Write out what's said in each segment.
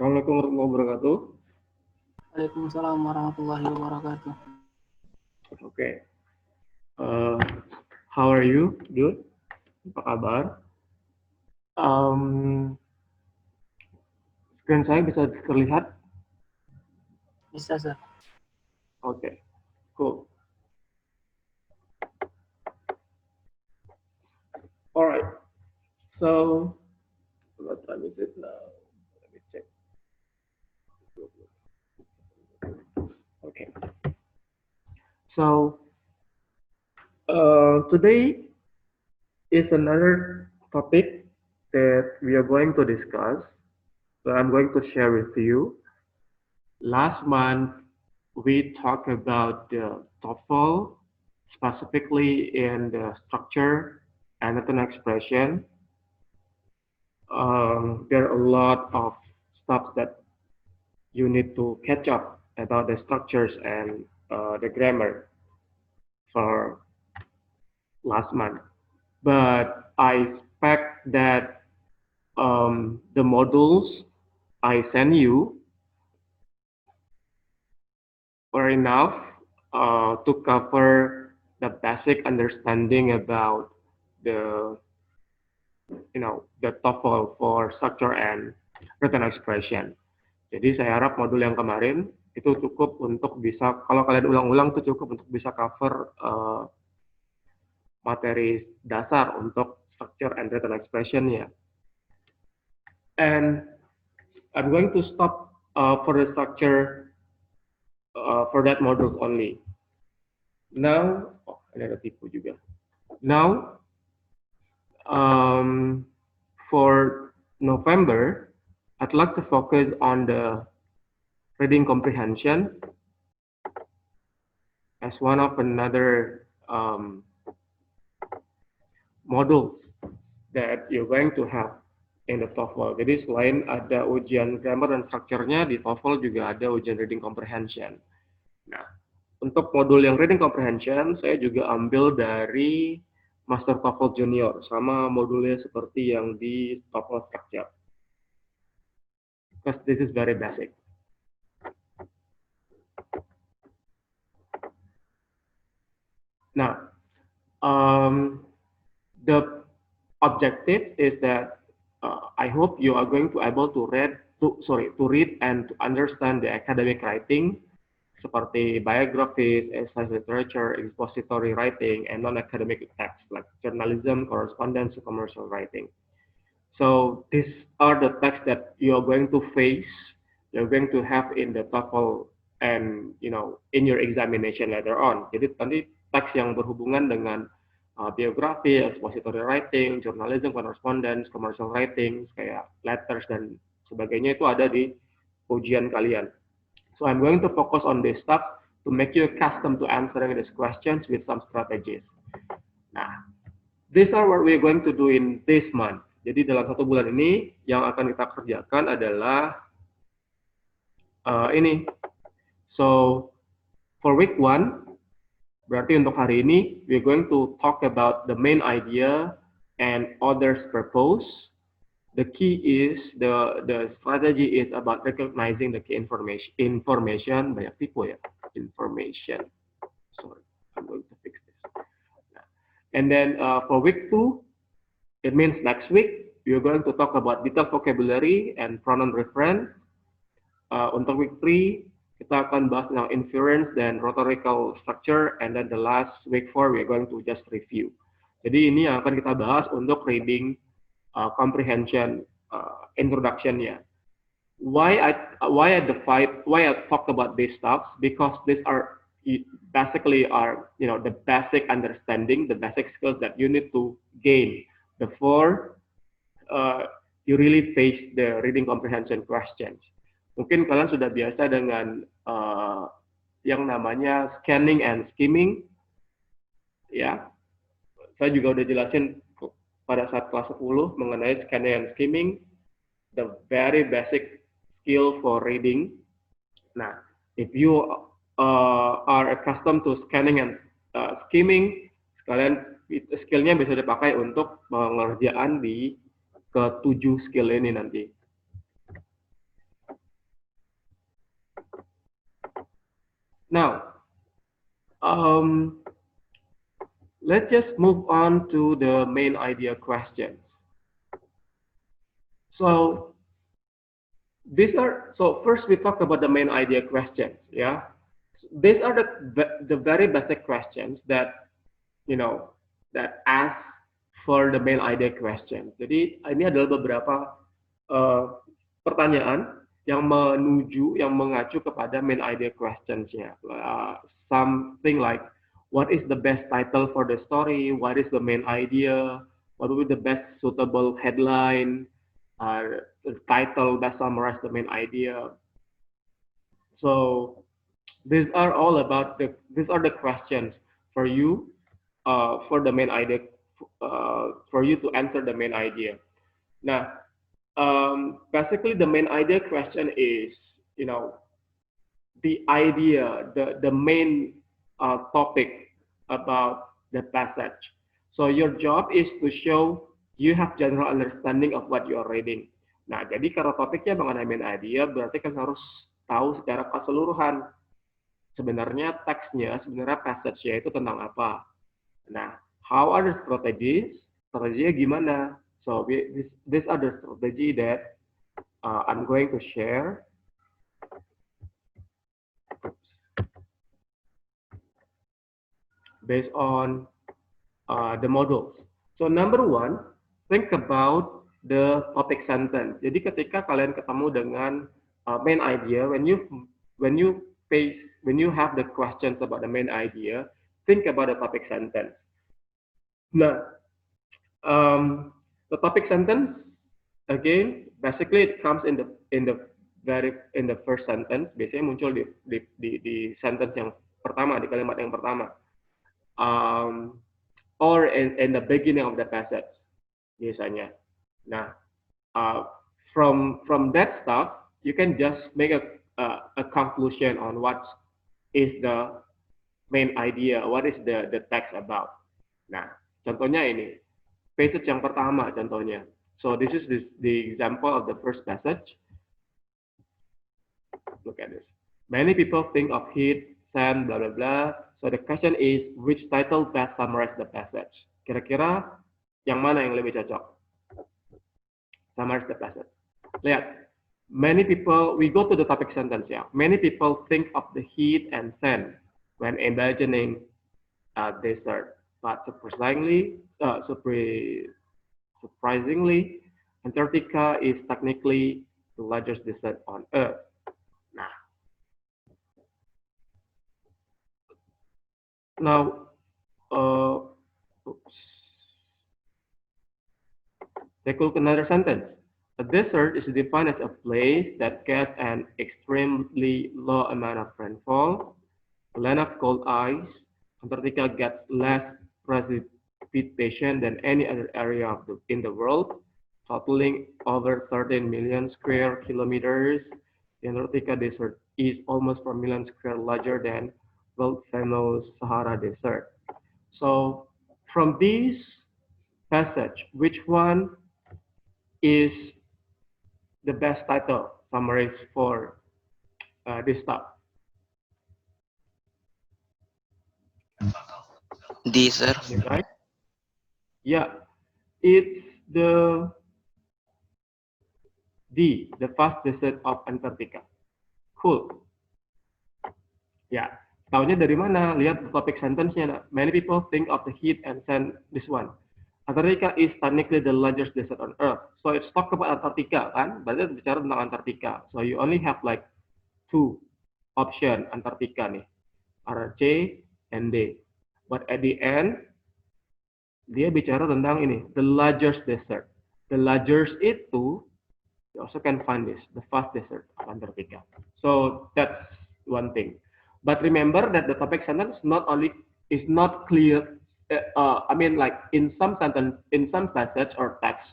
Assalamualaikum warahmatullahi wabarakatuh. Waalaikumsalam warahmatullahi wabarakatuh. Okay. How are you? Good? Apa kabar? Screen saya bisa terlihat? Bisa, Sir. Okay. Cool. All right. So, what time is it now? Let me check. Okay. So, today is another topic that we are going to discuss. So, I'm going to share with you. Last month, we talked about the TOEFL, specifically in the structure and written expression. There are a lot of stuff that you need to catch up about the structures and the grammar for last month. But I expect that the modules I send you are enough to cover the basic understanding about the the TOEFL for structure and written expression. Jadi saya harap modul yang kemarin itu cukup untuk bisa, kalau kalian ulang-ulang itu cukup untuk bisa cover materi dasar untuk structure and written expression-nya. And I'm going to stop for the structure for that module only. Now, ada tipu juga. Now, for November, I'd like to focus on the reading comprehension as one of another module that you're going to have in the TOEFL. Jadi selain ada ujian grammar dan structure-nya, di TOEFL juga ada ujian reading comprehension. Nah, untuk modul yang reading comprehension, saya juga ambil dari Master TOEFL Junior, sama modulnya seperti yang di TOEFL Structure. Because this is very basic. Now, the objective is that I hope you are going to able to read and to understand the academic writing seperti biographies, essay literature, expository writing, and non-academic text like journalism, correspondence, commercial writing. So these are the texts that you are going to face, you're going to have in the TOEFL and in your examination later on. Jadi nanti teks yang berhubungan dengan biografi, expository writing, journalism, correspondence, commercial writing, kayak letters dan sebagainya itu ada di ujian kalian. So I'm going to focus on this stuff to make you accustomed to answering these questions with some strategies. Nah, these are what we're going to do in this month. Jadi dalam 1 bulan ini yang akan kita kerjakan adalah ini. So for week 1, berarti untuk hari ini we're going to talk about the main idea and others purpose. The key is the strategy is about recognizing the key information. Banyak tipu ya, information. Sorry, I'm going to fix this. And then for week 2, it means next week we're going to talk about detailed vocabulary and pronoun reference. Untuk week 3 kita akan bahas tentang inference dan rhetorical structure, and then the last week 4 we're going to just review. Jadi ini yang akan kita bahas untuk reading comprehension introduction-nya. Why I talked about these stuff? Because these are basically the basic understanding, the basic skills that you need to gain before you really face the reading comprehension questions. Mungkin kalian sudah biasa dengan yang namanya scanning and skimming, ya. Saya juga udah jelasin pada saat kelas 10 mengenai scanning and skimming, the very basic skill for reading. Nah, if you are accustomed to scanning and skimming, skillnya bisa dipakai untuk pengerjaan di ke-7 skill ini nanti. Now, let's just move on to the main idea questions. So first we talk about the main idea questions, yeah. These are the very basic questions that that ask for the main idea question. Jadi ini adalah beberapa pertanyaan yang mengacu kepada main idea questions-nya. Something like, what is the best title for the story? What is the main idea? What would be the best suitable headline? The title that summarizes the main idea. So these are the questions for you for the main idea, for you to answer the main idea. Now, basically the main idea question is, the idea, the main topic about the passage. So your job is to show you have general understanding of what you are reading. Nah, jadi kalau topiknya mengenai main idea, berarti kan harus tahu secara keseluruhan sebenarnya teksnya, sebenarnya passage-nya itu tentang apa. Nah, how are the strategies? Strateginya gimana? So these are the strategy that I'm going to share. Based on the models. So number one, think about the topic sentence. Jadi ketika kalian ketemu dengan main idea, when you have the questions about the main idea, think about the topic sentence. Nah, the topic sentence again, basically it comes in the first sentence. Biasanya muncul di sentence yang pertama, di kalimat yang pertama. Or in the beginning of the passage, biasanya. Nah, from that stuff, you can just make a conclusion on what is the main idea, what is the text about. Nah, contohnya ini, passage yang pertama contohnya. So this is the example of the first passage. Look at this. Many people think of heat, sand, blah blah blah. So the question is, which title best summarize the passage? Kira-kira yang mana yang lebih cocok? Summarize the passage. Lihat, many people, we go to the topic sentence ya. Many people think of the heat and sand when imagining a desert, but surprisingly, Antarctica is technically the largest desert on Earth. Nah, now, take a look at another sentence. A desert is defined as a place that gets an extremely low amount of rainfall, a land of cold ice. Antarctica gets less precipitation than any other area in the world, totaling over 13 million square kilometers. The Antarctica desert is almost 4 million square larger than world-famous Sahara Desert. So from this passage, which one is the best title summary for this stuff? Desert. Right? Yeah, it's the vast desert of Antarctica. Cool. Ya, tahunya dari mana? Lihat topik sentence-nya. Many people think of the heat and sand, this one. Antarctica is technically the largest desert on Earth. So it's talk about Antarctica, kan? Berarti bicara tentang Antarctica. So you only have like two option Antarctica nih. Are C and D. But at the end, dia bicara tentang ini, the largest desert. The largest itu, you also can find this, the vast desert of Antarctica. So that's one thing. But remember that the topic sentence is not clear. I mean, like in some sentence, in some passage or text,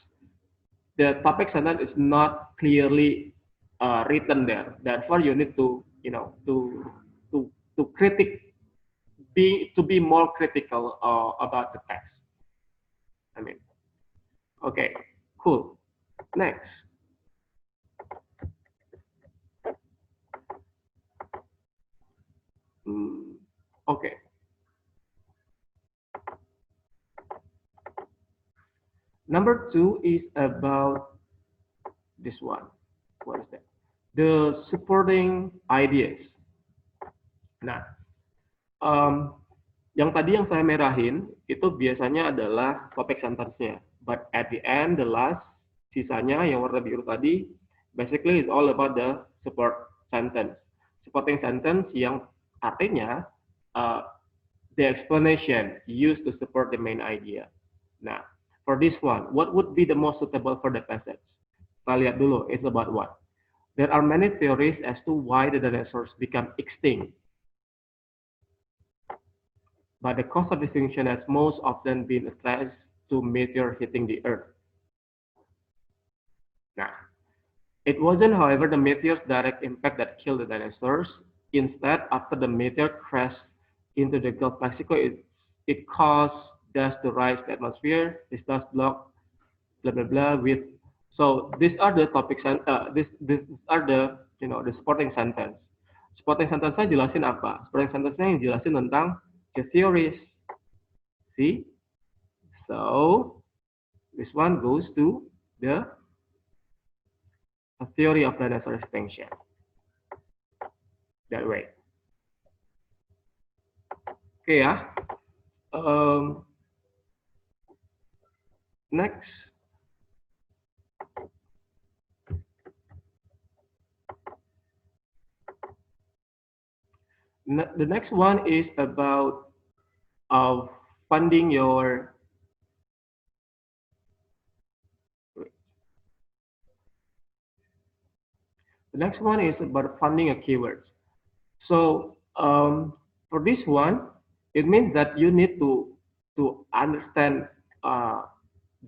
the topic sentence is not clearly written there. Therefore, you need to, to be more critical about the text. I mean, okay, cool. Next. Okay. Number 2 is about this one. What is that? The supporting ideas. Nah, um, yang saya merahin itu biasanya adalah topik sentence-nya. But at the end, the last, sisanya yang warna biru tadi, basically is all about the support sentence. Supporting sentence yang artinya the explanation used to support the main idea. Nah, for this one, what would be the most suitable for the passage? Kita lihat dulu, it's about what? There are many theories as to why the dinosaurs become extinct. But the cause of extinction has most often been attached to meteor hitting the Earth. Nah, it wasn't, however, the meteor's direct impact that killed the dinosaurs. Instead, after the meteor crashed into the Gulf of Mexico, it caused dust to rise in the atmosphere. This dust block, blah blah blah. So these are the topics and these are the the supporting sentence. Supporting sentence-nya jelasin apa? Supporting sentence-nya yang jelasin tentang the theories. See? So this one goes to the theory of dinosaur extinction. That way. Okay ya. Next. The next one is about funding your the next one is about funding a keyword. So for this one, it means that you need to understand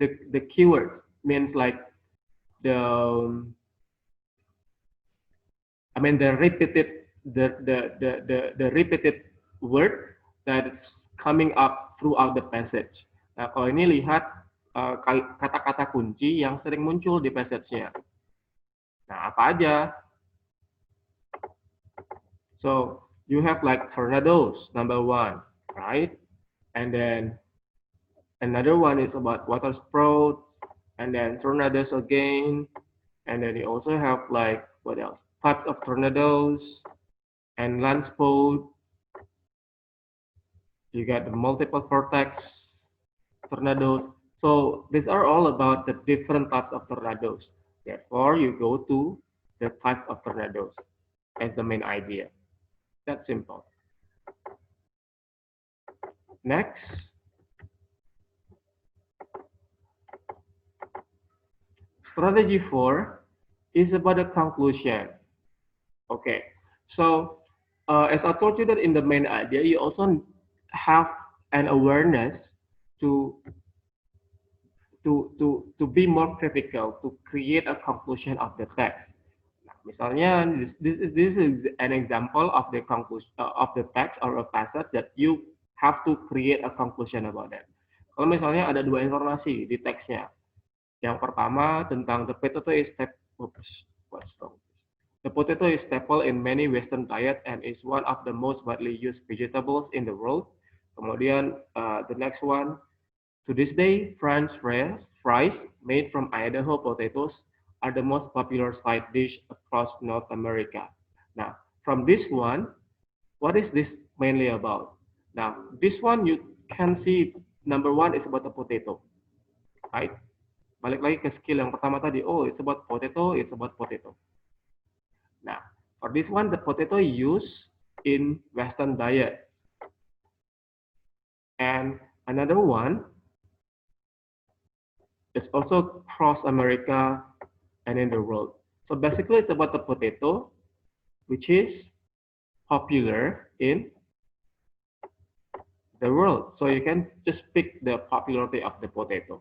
the keyword. Means like the the repeated word that's coming up throughout the passage. Nah, kalau ini lihat kata-kata kunci yang sering muncul di passage-nya. Nah, apa aja? So, you have like tornadoes, number 1, right? And then another one is about water sprouts, and then tornadoes again. And then you also have like, what else? Types of tornadoes and land spout. You get the multiple vortex tornadoes. So these are all about the different types of tornadoes. Therefore, you go to the type of tornadoes as the main idea. That's simple. Next. Strategy 4 is about the conclusion. Okay, so as I told you that in the main idea, you also have an awareness to be more critical, to create a conclusion of the text. Nah, misalnya, this is an example of the conclusion of the text or a passage that you have to create a conclusion about that. Kalau misalnya ada dua informasi di teksnya, yang pertama tentang the potato is the potato is staple in many Western diets and is one of the most widely used vegetables in the world. Kemudian the next one, to this day, French fries made from Idaho potatoes are the most popular side dish across North America. Now, from this one, what is this mainly about? Now, this one you can see number 1 is about the potato, right? Balik lagi ke skill yang pertama tadi. Oh, it's about potato, it's about potato. Now, for this one, the potato used in Western diet. And another one is also across America and in the world. So basically, it's about the potato, which is popular in the world. So you can just pick the popularity of the potato.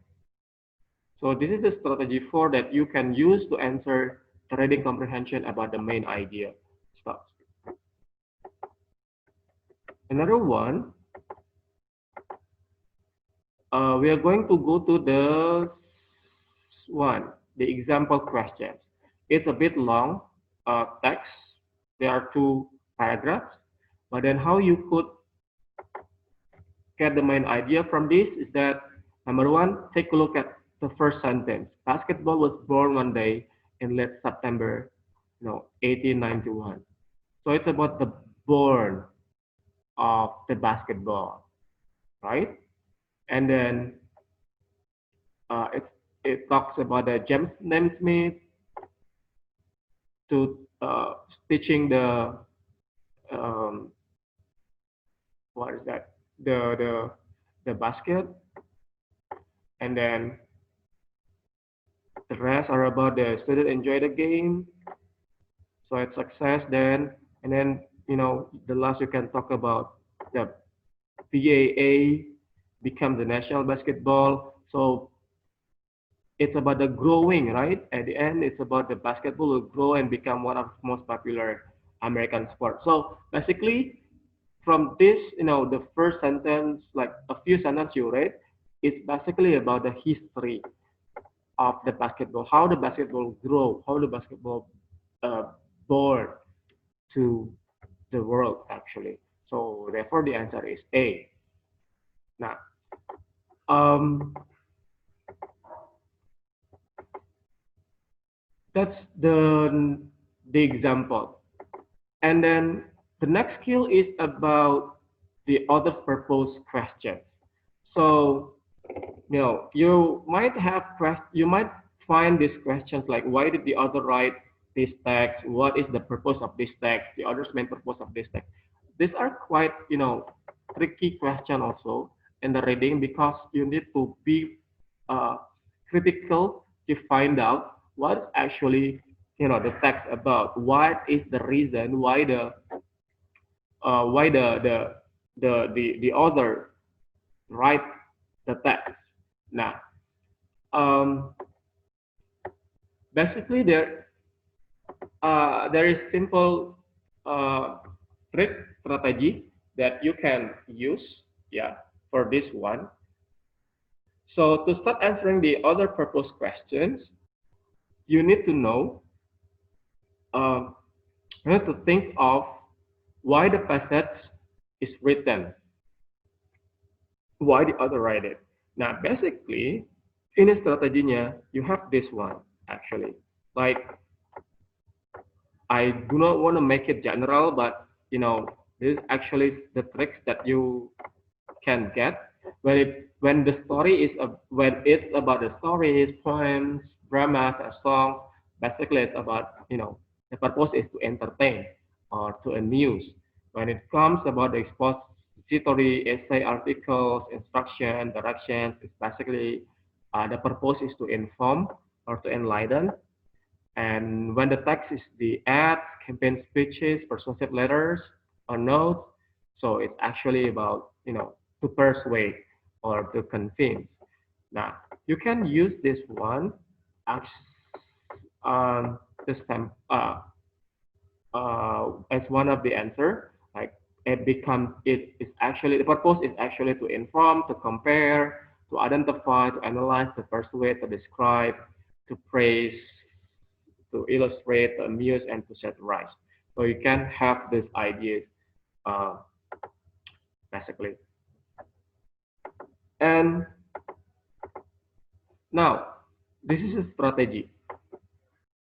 So this is the strategy 4 that you can use to answer the reading comprehension about the main idea. Stop. Another one, we are going to go to the example questions. It's a bit long text. There are 2 paragraphs, but then how you could get the main idea from this is that number one, take a look at the first sentence. Basketball was born one day in late September, 1891. So it's about the born of the basketball, right? And then uh, it it talks about James Naismith to teaching the um, what is that the basket, and then the rest are about the student enjoy the game, so it's success then, and then the last you can talk about the BAA become the national basketball. So it's about the growing, right? At the end, it's about the basketball will grow and become one of the most popular American sports. So basically, from this, the first sentence, like a few sentences you read, it's basically about the history of the basketball, how the basketball grow, how the basketball uh, born to the world actually. So therefore, the answer is A. Now, um, that's the example. And then the next skill is about the other purpose questions. So, you might find these questions like, why did the author write this text? What is the purpose of this text? The author's main purpose of this text. These are quite, tricky question also in the reading because you need to be uh, critical to find out what actually, the text about. What is the reason why the author write the text. Now, um, basically there is simple uh, trick strategy that you can use, yeah, for this one. So to start answering the other purpose questions, you need to know, um, you have to think of why the passage is written, why the author write it. Now, basically, ini strateginya, you have this one actually. Like, I do not want to make it general, but this is actually the tricks that you can get when the story is when it's about the stories, poems, dramas, and songs. Basically, it's about the purpose is to entertain or to amuse. When it comes about the expository essay, articles, instruction, directions, it's basically the purpose is to inform or to enlighten. And when the text is the ads, campaign speeches, persuasive letters, or notes, so it's actually about, to persuade or to convince. Now, you can use this one as this time, as one of the answer. Like it is actually the purpose is actually to inform, to compare, to identify, to analyze, to persuade, to describe, to praise, to illustrate, to amuse, and to satirize. So you can have these ideas uh, basically. And now, this is a strategy.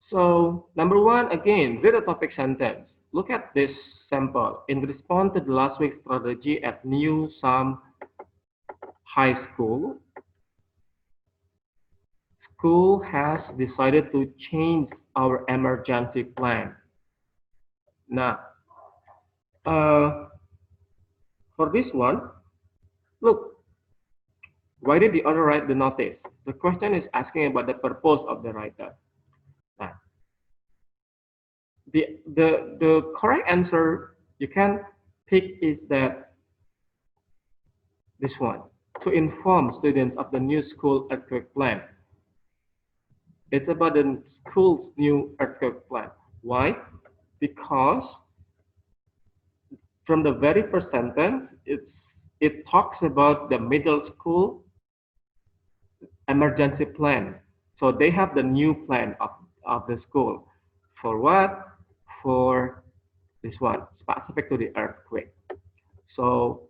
So number one, again, read a topic sentence. Look at this sample. In response to the last week's strategy at New Sam High School, school has decided to change our emergency plan. Now, uh, for this one, look, why did the author write the notice? The question is asking about the purpose of the writer. Now, the correct answer you can pick is that this one, to inform students of the new school earthquake plan. It's about the school's new earthquake plan. Why? Because from the very first sentence, it talks about the middle school emergency plan. So they have the new plan of the school. For what? For this one, specific to the earthquake. So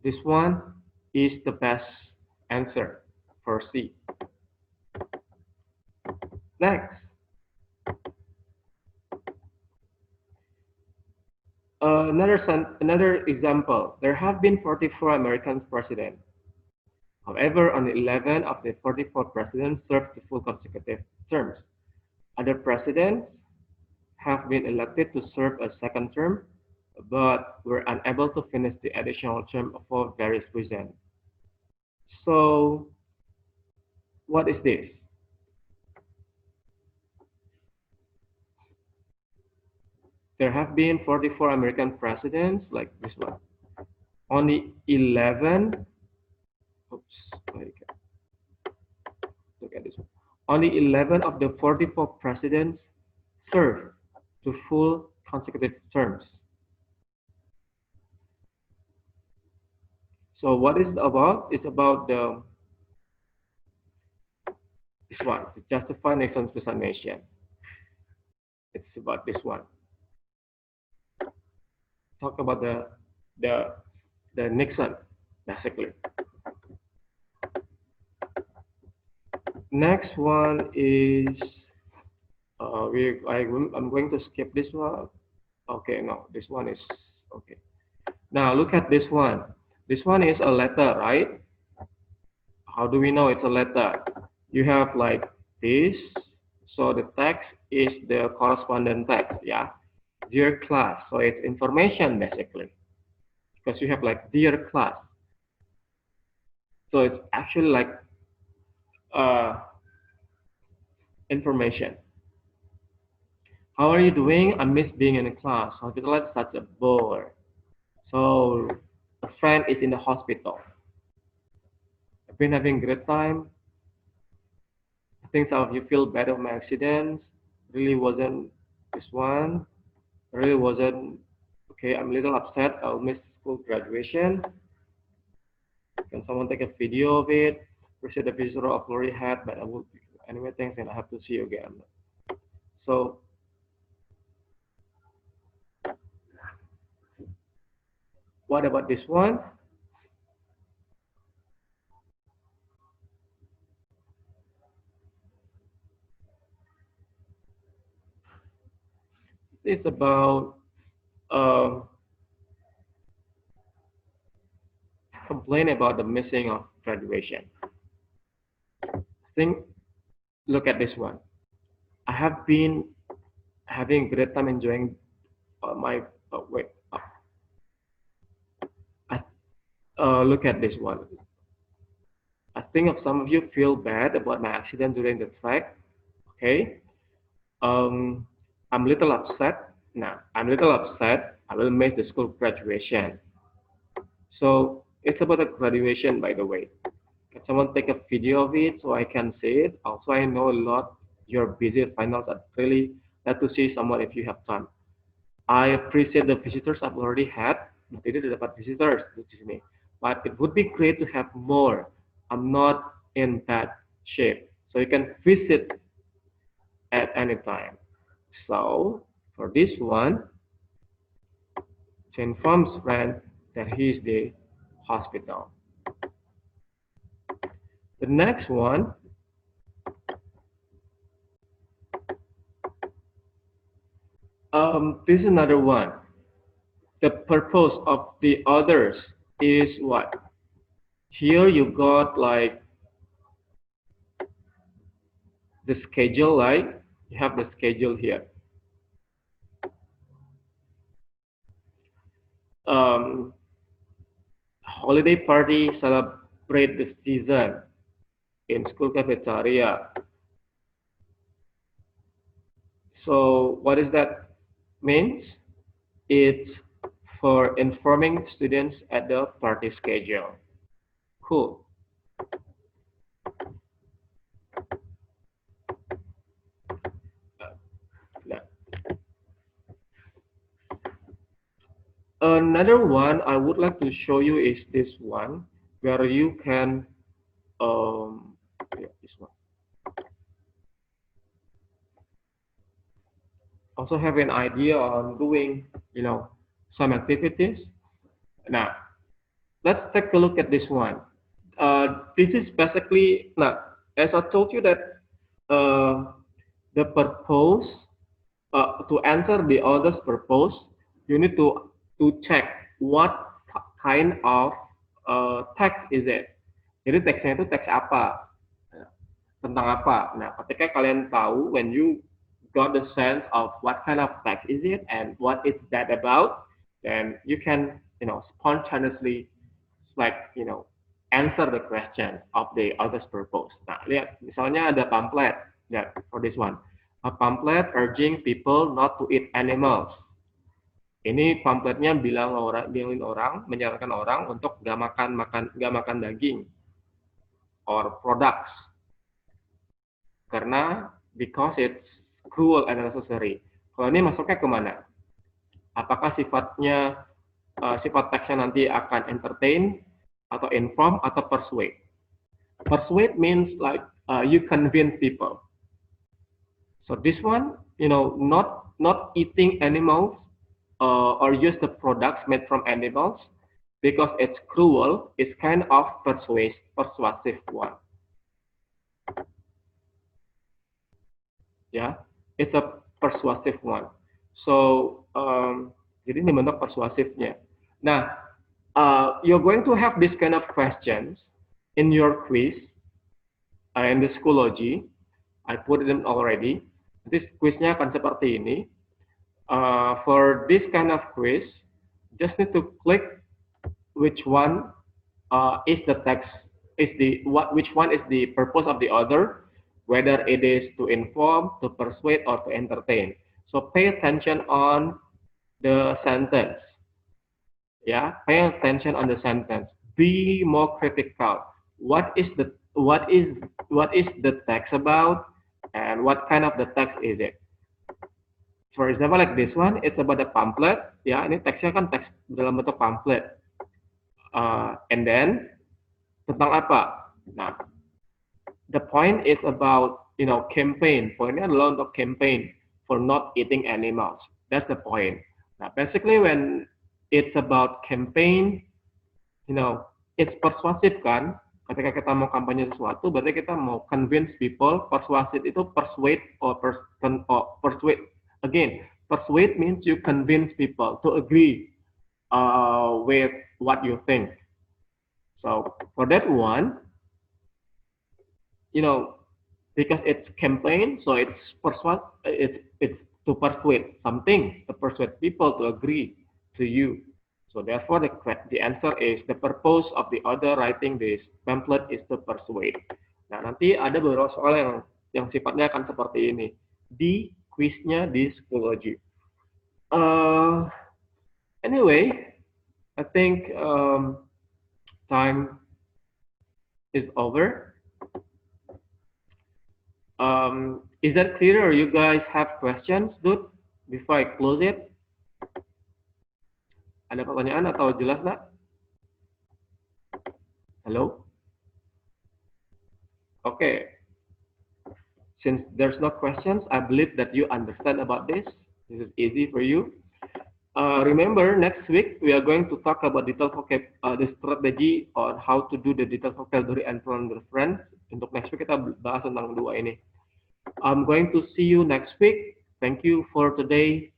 This one is the best answer for C. Next, another example. There have been 44 American presidents. However, only 11 of the 44 presidents served the full consecutive terms. Other presidents have been elected to serve a second term, but were unable to finish the additional term for various reasons. So, what is this? There have been 44 American presidents, like this one. Only 11, oops, look at this one. Only 11 of the 44 presidents served to full consecutive terms. So what is it about? It's about this one, to justify Nixon's resignation. It's about this one. Talk about the Nixon, basically. Next one is I'm going to skip this one. Okay, no, this one is okay. Now look at this one. This one is a letter, right? How do we know it's a letter? You have like this. So the text is the correspondent text, yeah. Dear class. So it's information basically. Because you have like dear class. So it's actually like information. How are you doing? I miss being in class. Hospital is such a bore. So a friend is in the hospital. I've been having a great time. I think some of you feel bad of my accidents. Really wasn't this one. Really wasn't okay. I'm a little upset. I'll miss school graduation. Can someone take a video of it? Appreciate the visitor of glory hat, but I will anyway. Thanks, and I have to see you again. So what about this one? It's about complain about the missing of graduation. Think, look at this one. I have been having a great time enjoying my wait. Look at this one. I think of some of you feel bad about my accident during the track. Okay. I'm a little upset. Now, I'm a little upset. I will miss the school graduation. So it's about a graduation, by the way. Can someone take a video of it so I can see it? Also, I know a lot you're busy at finals. I'd really like to see someone if you have time. I appreciate the visitors I've already had. Tidak dapat visitors di sini. But it would be great to have more. I'm not in bad shape. So you can visit at any time. So for this one, to inform his friend that he is the hospital. The next one, this is another one. The purpose of the others is what? Here you got like the schedule, right? You have the schedule here. Holiday party celebrate the season in school cafeteria. So what does that mean? It's for informing students at the party schedule. Cool. Another one I would like to show you is this one, where you can, yeah, this one. Also have an idea on doing, some activities. Now, let's take a look at this one. This is basically, now, as I told you that the purpose, to answer the other's purpose, you need to check what kind of text is it. Jadi teksnya itu teks apa, tentang apa. Nah, ketika kalian tahu, when you got the sense of what kind of text is it and what is that about, then you can, spontaneously, answer the question of the other's purpose. Nah, lihat, misalnya ada pamphlet, ya, for this one. A pamphlet urging people not to eat animals. Ini pamphletnya bilangin orang, menyarankan orang untuk gak makan daging or products, karena because it's cruel and unnecessary. Kalau ini masuknya kemana? Apakah sifat teksnya nanti akan entertain, atau inform, atau persuade? Persuade means you convince people. So this one, not eating animals or use the products made from animals because it's cruel, is kind of persuasive one. Yeah, it's a persuasive one. So jadi ini bentuk persuasifnya. Nah, you're going to have this kind of questions in your quiz in the Schoology. I put it in already. This quiznya akan seperti ini. For this kind of quiz, just need to click which one is the text, which one is the purpose of the other, whether it is to inform, to persuade, or to entertain. So pay attention on the sentence. Yeah, pay attention on the sentence. Be more critical. What is the text about, and what kind of the text is it? For example, like this one, it's about a pamphlet. Ya, ini teksnya kan teks dalam bentuk pamphlet. And then tentang apa? Nah, the point is about campaign. Poinnya adalah untuk campaign for not eating animals. That's the point. Now, basically when it's about campaign, it's persuasive kan? Ketika kita mau kampanye sesuatu, berarti kita mau convince people. Persuasive itu persuade or persuade. Again, persuade means you convince people to agree with what you think. So for that one, because it's campaign, so it's to persuade something, to persuade people to agree to you. So therefore, the answer is the purpose of the author writing this pamphlet is to persuade. Nah, nanti ada beberapa soal yang sifatnya akan seperti ini di quiznya di Schoology. Anyway, I think time is over. Is that clear, or you guys have questions, dude? Before I close it, ada pertanyaan atau jelas, nak? Hello? Okay. Since there's no questions, I believe that you understand about this. This is easy for you. Remember, next week we are going to talk about detailed the strategy on how to do the detailed vocabulary and pronoun reference. Untuk next week kita bahas tentang dua ini. I'm going to see you next week. Thank you for today.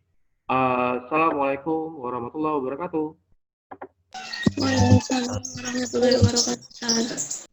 Assalamualaikum warahmatullahi wabarakatuh. Waalaikumsalam warahmatullahi wabarakatuh.